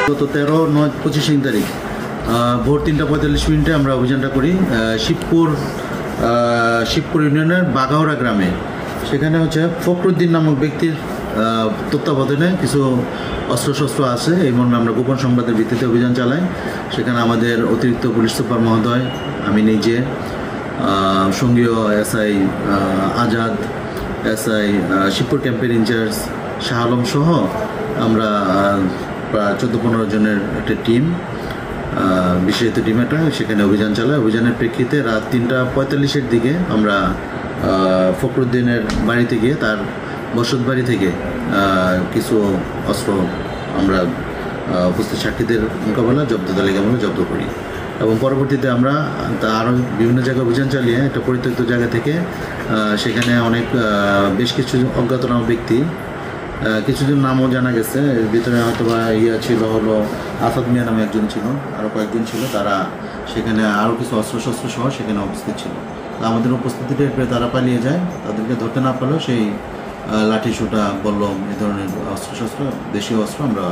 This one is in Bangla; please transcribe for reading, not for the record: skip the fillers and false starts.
গত 13/9/25 তারিখ ভোর 3:45 আমরা অভিযানটা করি শিবপুর ইউনিয়নের বাগাওড়া গ্রামে। সেখানে হচ্ছে ফখরুদ্দিন নামক ব্যক্তির তত্ত্বাবধানে কিছু অস্ত্রশস্ত্র আছে, এই মর্মে আমরা গোপন সংবাদের ভিত্তিতে অভিযান চালাই। সেখানে আমাদের অতিরিক্ত পুলিশ সুপার মহোদয়, আমি নিজে, সঙ্গীয় এসআই আজাদ, এসআই শিবপুর ক্যাম্পের ইনচার্জ শাহ আলম সহ আমরা প্রায় 14-15 জনের একটা টিম, বিশেষিত টিম একটা, সেখানে অভিযান চালায়। অভিযানের প্রেক্ষিতে রাত 3:45-এর দিকে আমরা ফখরুদ্দিনের বাড়িতে গিয়ে তার বসত বাড়ি থেকে কিছু অস্ত্র আমরা উপস্থিত সাক্ষীদের মোকাবেলা জব্দ তালিকামূলক জব্দ করি এবং পরবর্তীতে আমরা আরও বিভিন্ন জায়গায় অভিযান চালিয়ে একটা পরিত্যক্ত জায়গা থেকে সেখানে বেশ কিছু অজ্ঞাতনামা ব্যক্তি, কিছুজন নামও জানা গেছে, এর ভিতরে হয়তো বা ছিল হলো আসাদ মিয়া নামে একজন ছিল, আরও কয়েকজন ছিল, তারা সেখানে আরও কিছু অস্ত্রশস্ত্র সহ সেখানে উপস্থিত ছিল। আমাদের উপস্থিতিতে তারা পালিয়ে যায়, তাদেরকে ধরতে না পারলেও সেই লাঠি, সোঁটা, বল্লম, এই ধরনের অস্ত্রশস্ত্র, দেশীয় অস্ত্র আমরা